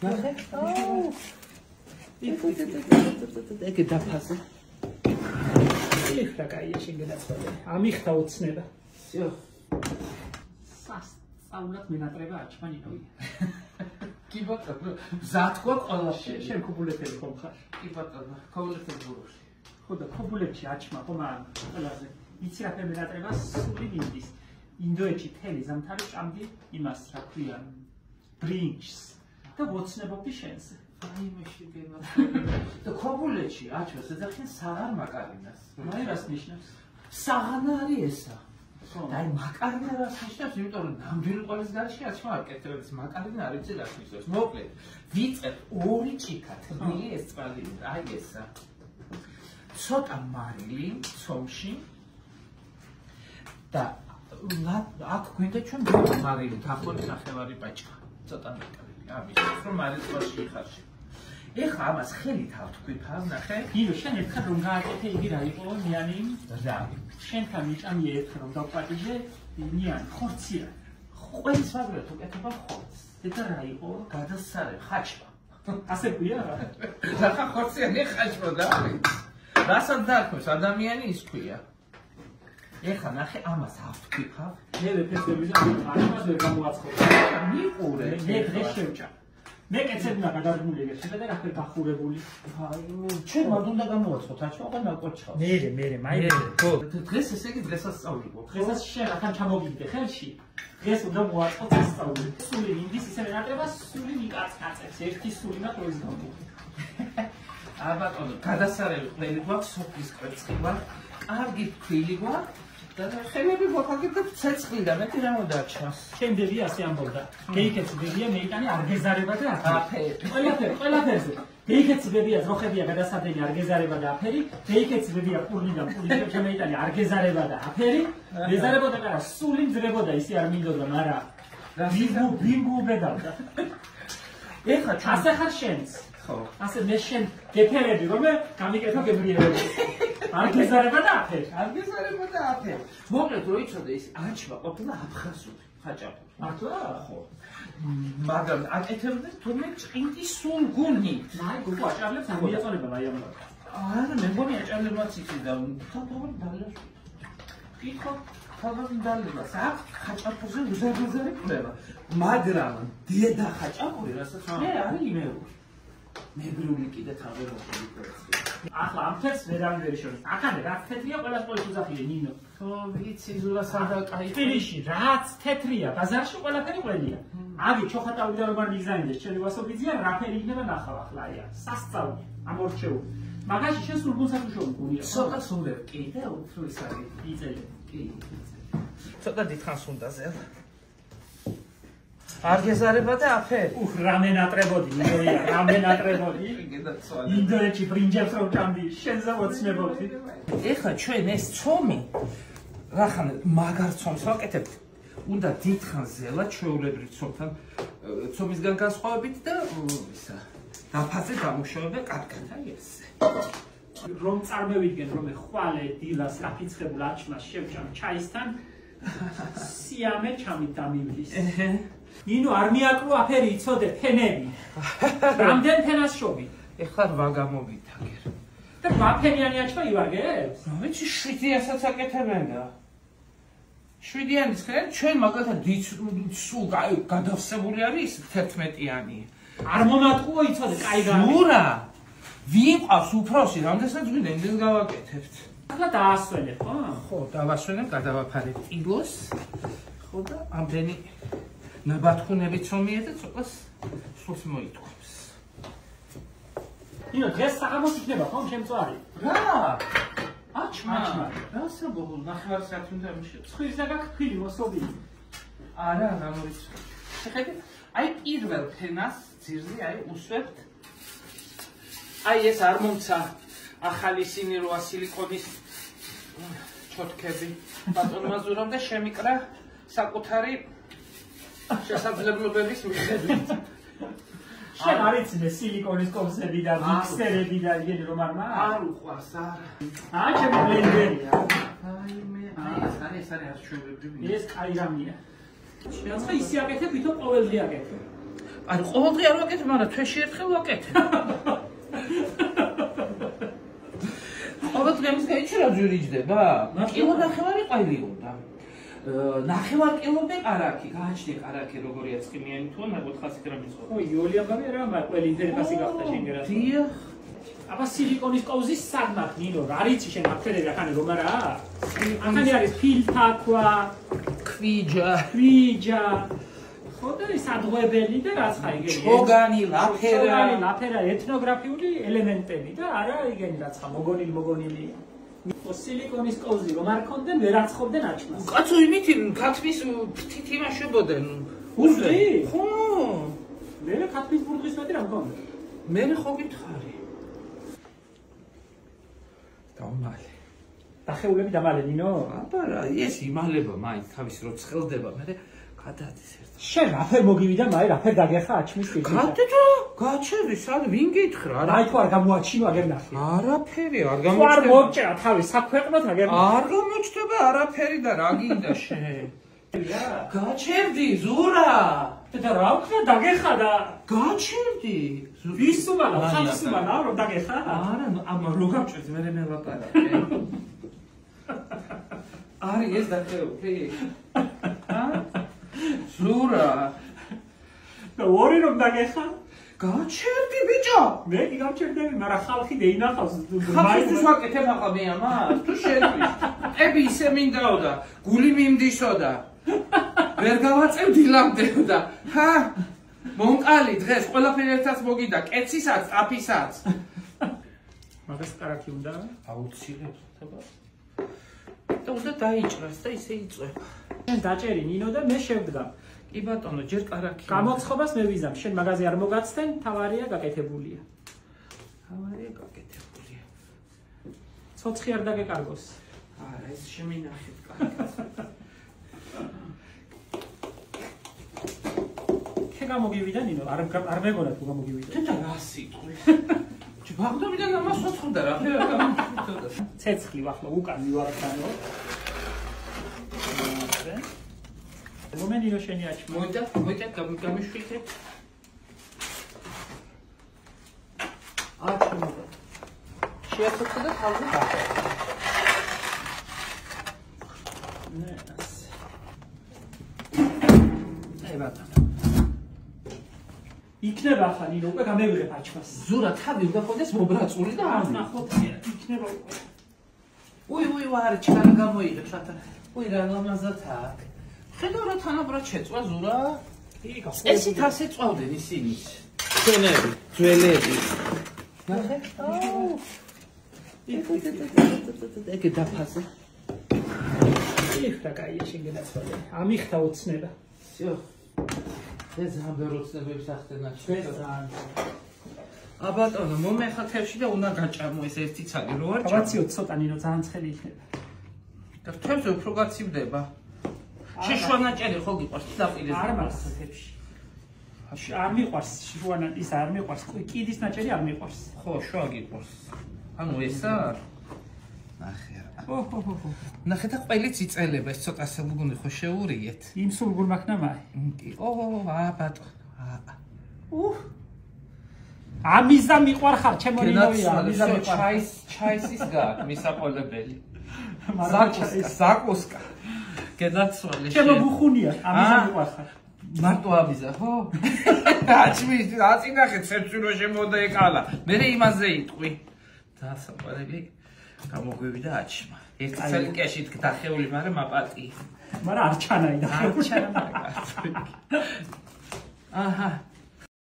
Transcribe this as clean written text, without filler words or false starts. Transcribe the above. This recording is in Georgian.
ნახე? ეგ დაფასე. ეხლა კაია შეგენაცვალე. ამიხთა ოცნება. всё. სასწაულად მინატრება აჩმანინოია. კი ბატონო, მზადქვა ყველაფერი. შენ ქობულეთელი ხომ ხარ? კი ბატონო, ქობულეთელი ბუროში. ხო და ქობულეთში აჩმა ხომ არ ყველაზე. იცი რა მინატრება სული მინდის. ინდოეთში თელი ზამთარი ჭამდი იმას რა ქვია ბრინჯს და ვოცნებობდი შენს. აი მეში გემა. და ქობულეთში აჩვენს ეძახიან საღარ მაკარინას. აი რას ნიშნავს? საღანა არის ესა. და აი მაკარინა რას ნიშნავს? იმიტომ რომ ნამდვილი ყოლის გარშე აჩმა აკეთებს მაკარინა არ იცი რას ნიშნავს. მოკლედ, ვიწებ 2 ჭიქა თბილი ეს წყალი. აი ესა. ცოტა მარილი ცომში და აქ გვინდა ჩვენ მარილი თახოლის ნახევარი პაჭკა. ცოტა მეტყვი. ამის რომ მარილი წყალში იხარში. ეხა ამას ხელით ავთქვიფავ, ნახე? იდო შენ ერთხელ რომ გააკეთე იგი რა იყო ნიანი? რა? შენთან მიჭამია ერთხელ რომ დავპატიჟე ნიანი ხორცია. ყველის მაგრამ თუ კეთება ხორცს. და რა იყო? გადასარე ხაჭვა. ასე ქვია? რა ხორციანი ხაჭვა და არის. რასაც დაარქვეს ადამიანი ის ქვია. ეხა ნახე ამას ავთქვიფავ. მე ვეფესები ამას ვერ გამოაცხობ. მიყურე. მე დღეს შევჭა. მე კეცებნა გადარგმული ეგ შედა რა ხერ გახურებული. აი ჩვენ მათ უნდა გამოვაცხოთ აჩვა და ნაკოჩხავს. მე მაინც ხო დღეს ესე იგი დღესაც სწავლობ. დღესაც შენ რახან ჩამოგიდე ხელში. დღეს უნდა მოაწყოთ სწავლი. სული ინდის ისე მენატრება სული მიკაცკაცებს. ერთი სული და პრეზიდენტი. ბატონო, გადასარევი ყველი გვაქვს, სოფლის კვერცხი გვაქვს, კარგი ფქვილი გვაქვს და ხელები გვაქვს და ცეცხლი და მეტი რა უნდა ჩას. შენ დევი ასე ამბობდა. გეიქეცებია მეიტანი არ გეზარება და აფერი. ყველაფერზე. გეიქეცებია ძროხებია გადასადენი არ გეზარება და აფერი. გეიქეცებია პურლიდან შემეიტანი არ გეზარება და აფერი. გეზარებოდა და სული მძრებოდა ისე არ მინდოდა, მაგრამ ბიმბუ ბედავდა. ეხა ასე ხარ შენს. ხო. ასე მე შენ გეფერები რომ გამიკეთო გებრიელები. არ გეზარება და აფერი. არ გეზარება და აფერი. მოკლედ რო იცოდე ის აჩვა ყოფილა აფხაზური ხაჭაპური. მართლა? ხო. მაგრამ აკეთებდნენ თურმე ჭყინტის სულგუნი. აი გოგო აჭარლებს არ მიეწონება აი ამ. არა მე მგონი აჭარლებაც იცოდა. თავთავად დალაშ. კითხო თავთავად დალებას. აქ ხაჭაპურზე უზარმაზარი კვლევა. მაგრამ დედა ხაჭაპური რასაც მე არის იმეული. მეგრული კიდე თავეროხები კვერცხი. ახლა ამ თეთრს ვერავინ ვერ შორის. ახლა რაც თეთრია ყველას ყოველთვის უძახილი ნინო. ხო ვიცი ზურა სადა კაი. თბილისში რაც თეთრია, ბაზარში ყველაფერი ყველია. აგი ჩოხატავიდან რომ მიგზაინდეს, ჩემი ვასობიძია რა ფერი იქნება ნახავ ახლა აი ამ სასწაული, ამ ორჩეული. მაგაში შენ სულგუნსაც უშოვი გუნია. ცოტა სულებ კიდე უფრო ის არის. იწელი. კი. ცოტა დიდხანს უნდა ზელ. არ გეზარება და აფერი. რამე ნატრებოდი, ნინოია, რამე ნატრებოდი. ინდოეთში ბრინჯებს რომ ჭამდი, შენზე მოცნებობდი. ეხლა ჩვენ ეს ცომი რახან მაგარ ცომს ვაკეთებთ. უნდა დიდხანს ზელა ჩვეულებრივ ცომთან ცომისგან განსხვავებით და ისა დაფაზე გამუშავება კარგად აი ესე. რომ წარმევიდგენ რომ ხვალე დილას გაფიცხებულ აჩმას შევჭამ ჩაისთან სიამე ჩამით დამივლის. ნინო არ მიაკრო აფერი იცოდე ფენები. რამდენ ფენას შობი? ეხლა 8 გამოვიტაგერ. და 8 ფენიანი აჩმა ივარგებს? ვიცი 700-საც აკეთებენ და 7-იანის ხერ ჩვენ მაგალითად სულ გადავსებული არის 11-იანი. არ მომატყუო იცოდე კაი გა. ზურა ვიყავს უფროსი რამდენსაც გვინდა იმდენ გავაკეთებთ. ახლა დაასვენებ, ხო? ხო, დავასვენებ, გადავაფარებ ტილოს. ხო და ამდენი ნაბატქუნები ცომია და ცოტას სულს მოითხოვს. ნინო დღეს საღამოს იქნება ხო შემწვარი? რა? აჩმა. რასა ბოლო ნახევარ საათი უნდა მიშევ. ცხვის და გაქფილი მოსობი. არა, რა მორიცხვი. შეხედე, აი პირველ ფენას ძირზე აი უსვებთ. აი ეს არ მომცა ახალი სინიროა სილიკონის ჩოთქები. ბატონმა ზურამ და შემიკრა საკუთარი შესაძლებლობების მიხედვით. შენ არ იცინე სილიკონის კოვსები და მიქსერები და იგი რომ არ მაქვს? არ უყვარს არა. აი ჩემი ბლენდერია. აი მე ეს არის არჩევებრივი. ეს კაი რამია. შენ ისე აკეთებ, ვითომ ყოველდღე აკეთებ. არა, ყოველდღე არ ვაკეთებ, მაგრამ თვეში ერთხელ ვაკეთებ. ყოველდღე ამის გაიჩი რა ძვირი ჯდება? კილო ნახევარი ყვავილი უნდა. ნახევარ კილომდე ყარაკი, გააჩნია ყარაკი როგორია წკიმიანი თუ არა, 400 გრამის ხო. ой, იოლიაბავი რა, მაგრამ ყველი ინტერესი გახდა შენგერა. დიახ. აბა სილიკონის კოვზის საგმად ნინო, რა რიცი შენ აფერები ახანე რომ არა? ახანე არის ფილთაქვა, ქვიჯა. ხოდა ის ადღვებელი და რაც ხა იგენი. ჩოგანი, ლაფერა, ეთნოგრაფიული ელემენტები და არა იგენი რაც ხა მოგონილი. სილიკონის კოვზი რომ არ ქონდნენ, ვერ აცხობდნენ აჩმას. კაცო, იმითი ქათმის ფრთით იმაშებოდნენ. ბურთი? ხო. მე ქათმის ბურთის მეტი რა მქონდა? მე ხო გითხარი. დამალე. დახეულები დამალე ნინო? აბა რა, ეს იმალება მაინც თავის რო ცხელდება, მე გადადის ერთ. შენ რაფერ მოგივიდა, მაი რაფერ დაგეხა აჩმის ტიპი? გადადა, გაჩერდი, სად ვინ გითხრა? აი თუ არ გამოაჩინო აგერ ნახე. არაფერი არ არ გამოჩნდება. მოგჭრა თავი საქვეყნოთ აგერ. არ გამოჩნდება არაფერი და რა გინდა შენ? გაჩერდი, ზურა. და რა ვქნა დაგეხა და გაჩერდი. ისუმალა, ხალხსუმალა რომ დაგეხა? არა, ამა რო გავჭერდი, მე ლაპარაკე. არის ეს დახეული. ზურა. და ორი რომ დაგეხა? გაჩერდი ბიჭო. მე კი გავჩერდები, მაგრამ ხალხი დეინახავს. ხალხის ვაკეთებ ახლა მე ამას? თუ შენ ტები ისე მინდაოდა, გული მიმდისოდა. ვერ გავაწევ დილამდეოდა. ჰა? მონკალი დღეს ყველაფერი ერთად მოგიდა, კეცისაც, ტაფისაც. მაგას კარაკი უნდა? აუცილებლად. და უნდა დაიჭრას და ისე იწვება. შენ დაჭერი ნინო და მე შევდგა. კი ბატონო, ჯერ კარაკი. გამოცხობას მე ვიზამ. შენ მაღაზია არ მოგაცდენ, თავარია გაკეთებულია. თავარია გაკეთებულია. ცოცხი არ დაგეკარგოს. არა, ეს შემინახეთ კარგად. შე გამოგივიდა ნინო, არ მეგონა თუ გამოგივიდა. და რა სიტყვი? ბაღდობიდან ამას ვაცხობდა რა, ფერა გამომხდა. ცეცხლი ახლა უკან მივარდანო. მომენტი რო შენი აჩმო. მოიჭა გამიშვილე. აჩმო. შეახერხა და თავზე დახა. ნე. აი ბატონო. იქნება ახლა ნინო უკვე გამევიღებ აჩმას. ზურა თავი უნდა ხოდეს მობრაწული და არ ნახოთ იქნება უკვე. უი ვარ ჩქარა გამოიღებ შათა. უი რა ლამაზად აქ. ხედავ რა თანაბრად შეწვა ზურა. ესით ასე წვავდნენ ისინი. ჩვენები, ძველები. ნახე? აუ. ეგ დაფაზე. იქ და კაია შეგენაცვალე. ამიხთა ოცნება. всё. ეს ამბეროცნებებს ახდენა ჩვენ ძალიან. აბატონო, მომეხა თევში და უნდა გაჭამო ეს ერთი ცალი რო არ გავაციოთ ცოტა ნინო ძალიან ცხელი იქნება. და თევზე უფრო გაცივდება. შეშვანაჭერი ხო გიყვარს დაპირეს? არ მაქვს თევში. არ მიყვარს შუანა ის არ მიყვარს. კიდის ნაჭერი არ მიყვარს. ხო, შუა გიყვარს. ანუ ესა ნახე რა. ოჰოჰოჰო. ნახე და ყველიც იწელება, ეს ცოტა სულგუნი ხო შეურიეთ. იმ სულგურ მაქნამაი. კი, ბატონო. ამიზა მიყვარხარ, ჩემო ნინოია, ამიზა მიყვარხარ. ჩაისის გააქვს მისაყოლებელი. მაგრამ საკოსკა. გედაცვალე. ჩემო ბუხუნია, ამიზა მიყვარხარ. მარტო ამიზა, ხო? აჩმის, აწინახე ცეψი რო შემოდა ეკალა. მე იმაზე იტყვი. დასაყარელი გამოგვივიდა აჩმა. ერთი წელი კეში დახეული, მაგრამ აპატი. მაგრამ არ ჩანაი და. არ ჩანა. აჰა.